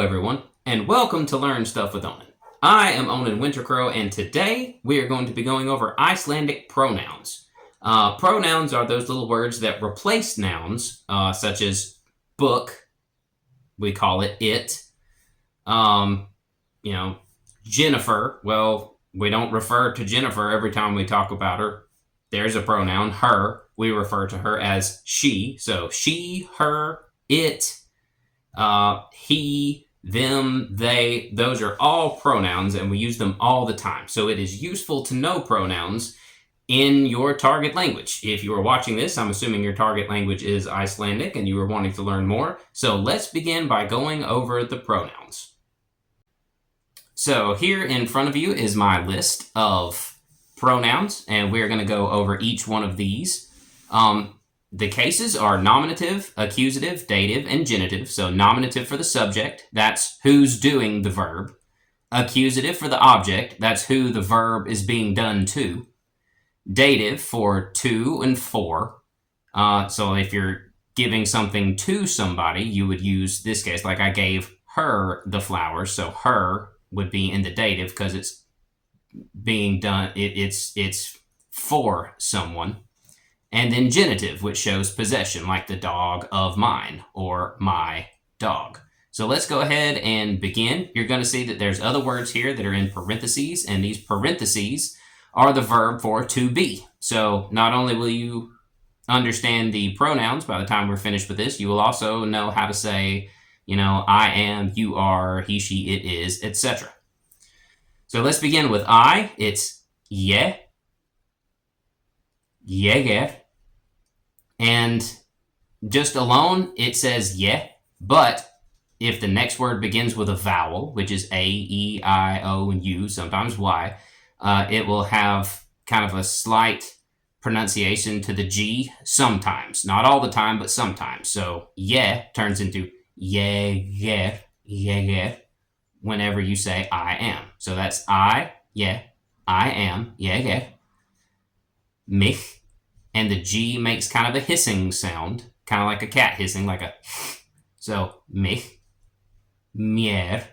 Hello, everyone, and welcome to Learn Stuff with Onen. I am Onen Wintercrow, and today we are going to be going over Icelandic pronouns. Pronouns are those little words that replace nouns, such as book, we call it it. Jennifer, well, we don't refer to Jennifer every time we talk about her. There's a pronoun, her. We refer to her as she. So she, her, it, he, them, they, those are all pronouns and we use them all the time. So it is useful to know pronouns in your target language. If you are watching this, I'm assuming your target language is Icelandic and you are wanting to learn more. So let's begin by going over the pronouns. So here in front of you is my list of pronouns, and we're going to go over each one of these. The cases are nominative, accusative, dative, and genitive. So nominative for the subject, that's who's doing the verb. Accusative for the object, that's who the verb is being done to. Dative for to and for. So if you're giving something to somebody, you would use this case, like I gave her the flowers. So her would be in the dative because it's being done, it's for someone. And then genitive, which shows possession, like the dog of mine or my dog. So let's go ahead and begin. You're going to see that there's other words here that are in parentheses, and these parentheses are the verb for to be. So not only will you understand the pronouns by the time we're finished with this, you will also know how to say, I am, you are, he, she, it is, etc. So let's begin with I. It's je, jeger. And just alone, it says yeah, but if the next word begins with a vowel, which is A, E, I, O, and U, sometimes Y, it will have kind of a slight pronunciation to the G sometimes. Not all the time, but sometimes. So yeah turns into jeger, jeger, whenever you say I am. So that's I, yeah, I am, jeger, mich. And the G makes kind of a hissing sound, kind of like a cat hissing, like a. So, mich, mir,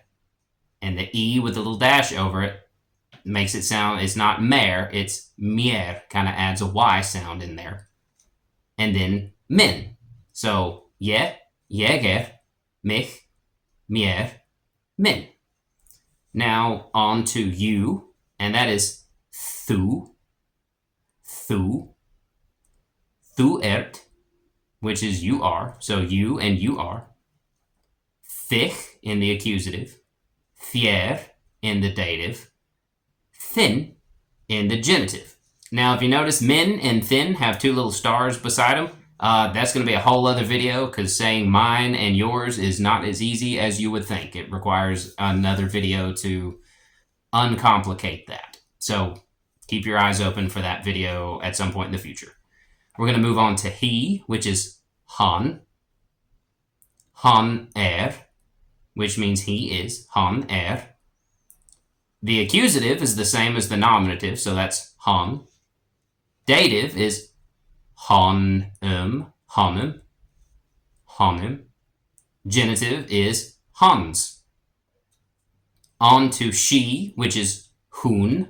and the E with a little dash over it makes it sound, it's not mer, it's mir, kind of adds a Y sound in there. And then min. So, je, jeger, mich, mir, min. Now, on to you, and that is thu, thu. Thu ert, which is you are, so you and you are. Thich in the accusative. Þér in the dative. Þinn in the genitive. Now, if you notice, min and thin have two little stars beside them. That's going to be a whole other video because saying mine and yours is not as easy as you would think. It requires another video to uncomplicate that. So keep your eyes open for that video at some point in the future. We're going to move on to he, which is han. Han which means he is. Han The accusative is the same as the nominative, so that's han. Dative is han, hanum, hanum. Genitive is hans. On to she, which is hun,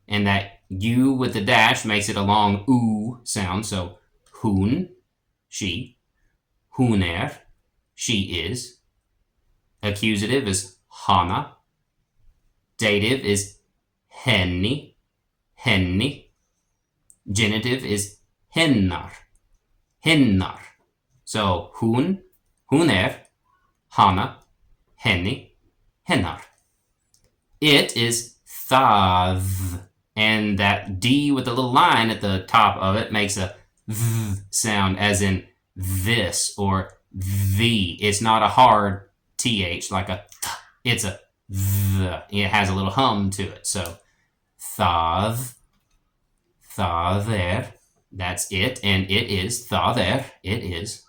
and that U with the dash makes it a long oo sound. So hun, she. Hun she is. Accusative is hana. Dative is henni, henni. Genitive is hennar, hennar. So hun, hana, henni, hennar. It is það. And that D with the little line at the top of it makes a V sound, as in this or the. It's not a hard TH like a th. It's a V. It has a little hum to it. So það, þaðr, that's it. And it is þaðr, it is.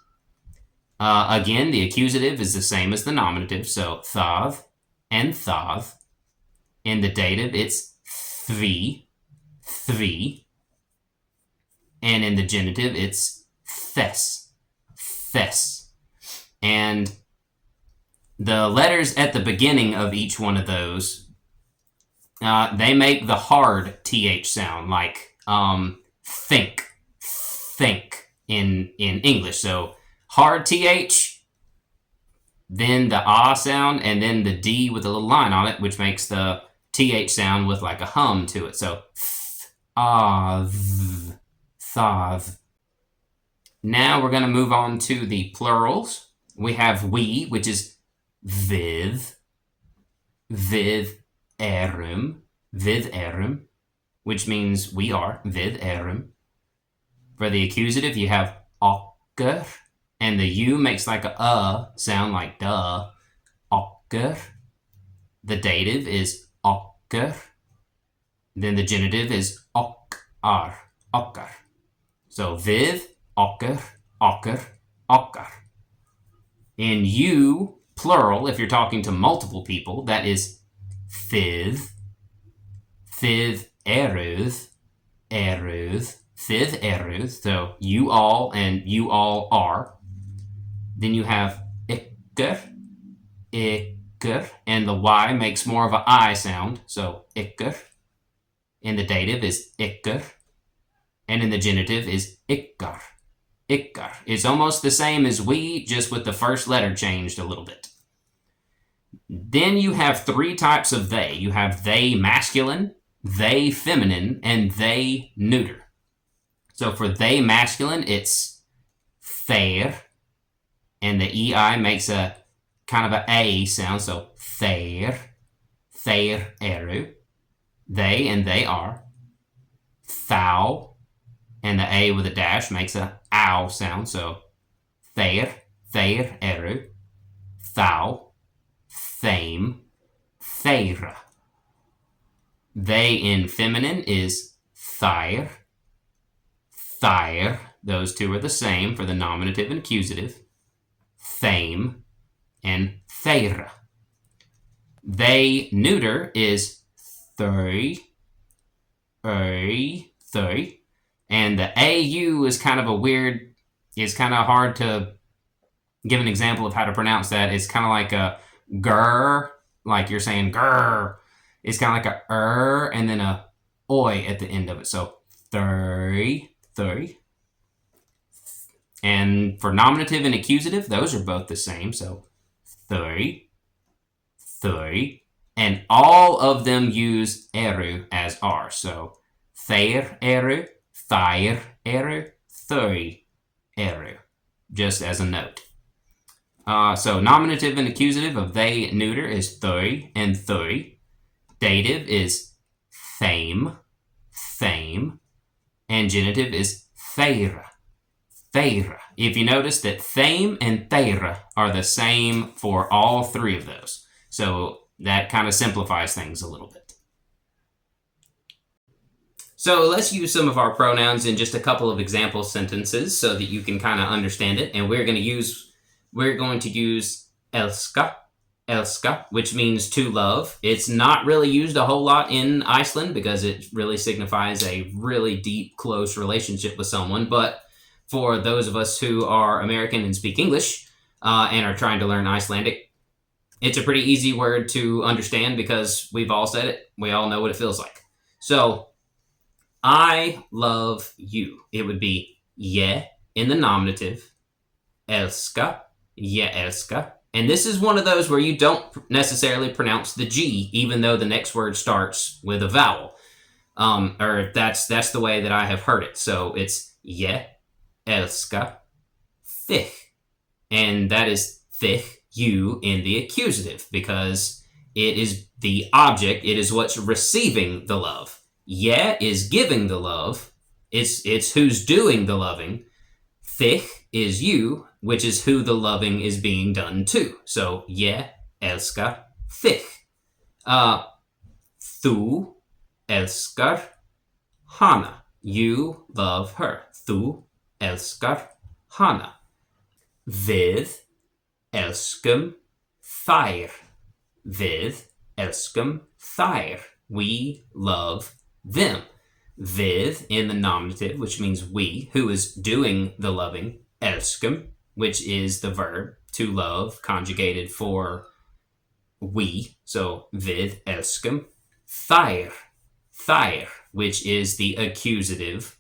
Again, the accusative is the same as the nominative. So það and það. In the dative, it's three. And in the genitive, it's thes. And the letters at the beginning of each one of those, they make the hard TH sound, like think in English. So hard TH, then the ah sound, and then the D with a little line on it, which makes the TH sound with like a hum to it. So th, thav. Now we're going to move on to the plurals. We have we, which is við erum, which means we are, við erum. For the accusative, you have okkar, and the U makes like a sound like duh, okkar. The dative is okkar. Then the genitive is okkar. So við, okkar, okkar. In you, plural, if you're talking to multiple people, that is þið eruð, þið eruð, so you all and you all are. Then you have ykkar, and the Y makes more of an I sound, so ykkar. And the dative is ykkar, and in the genitive is ykkar. It's almost the same as we, just with the first letter changed a little bit. Then you have three types of they. You have they masculine, they feminine, and they neuter. So for they masculine, it's þeir, and the EI makes a kind of a sound, so þeir eru, they and they are. Thou, and the A with a dash makes a ow sound, so þeir eru, thou, þeim, þeirra. They in feminine is þær, those two are the same for the nominative and accusative, þeim, and þeirra. They neuter is þau, and the AU is kind of a weird, it's kind of hard to give an example of how to pronounce that. It's kind of like a grr, like you're saying grr. It's kind of like a and then a oi at the end of it. So thuri. And for nominative and accusative, those are both the same. So thuri. And all of them use eru as R. So þeir eru, þær eru, þau eru, just as a note. So nominative and accusative of they neuter is thau and þau. Dative is þeim, and genitive is þeirra. If you notice that theim and þeirra are the same for all three of those. So that kind of simplifies things a little bit. So let's use some of our pronouns in just a couple of example sentences so that you can kind of understand it. And we're going to use elska, which means to love. It's not really used a whole lot in Iceland because it really signifies a really deep, close relationship with someone. But for those of us who are American and speak English and are trying to learn Icelandic, it's a pretty easy word to understand because we've all said it. We all know what it feels like. So, I love you. It would be je in the nominative, elska, je elska. And this is one of those where you don't necessarily pronounce the G, even though the next word starts with a vowel. Or that's the way that I have heard it. So it's je elska, þig. And that is þig, you, in the accusative, because it is the object, it is what's receiving the love. Je is giving the love, it's who's doing the loving. Þig is you, which is who the loving is being done to. So, je elskar þig. Þú elskar hana. You love her. Þú elskar hana. Við elskum þær. Við elskum þær. We love them. Við in the nominative, which means we, who is doing the loving. Elskum, which is the verb. to love, conjugated for we. So við elskum. Þær, which is the accusative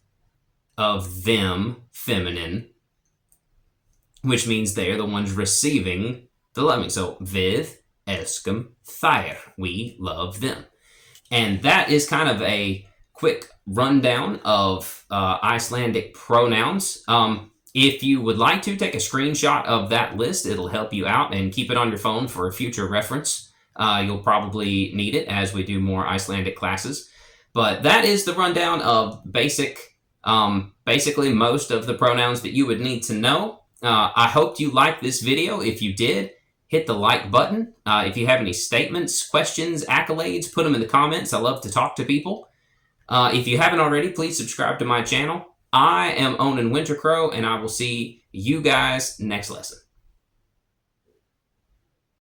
of them, feminine, which means they're the ones receiving the loving. So við elskum þær, we love them. And that is kind of a quick rundown of Icelandic pronouns. If you would like to take a screenshot of that list, it'll help you out, and keep it on your phone for a future reference. You'll probably need it as we do more Icelandic classes. But that is the rundown of basically most of the pronouns that you would need to know. I hope you liked this video. If you did, hit the like button. If you have any statements, questions, accolades, put them in the comments. I love to talk to people. If you haven't already, please subscribe to my channel. I am Onen Wintercrow, and I will see you guys next lesson.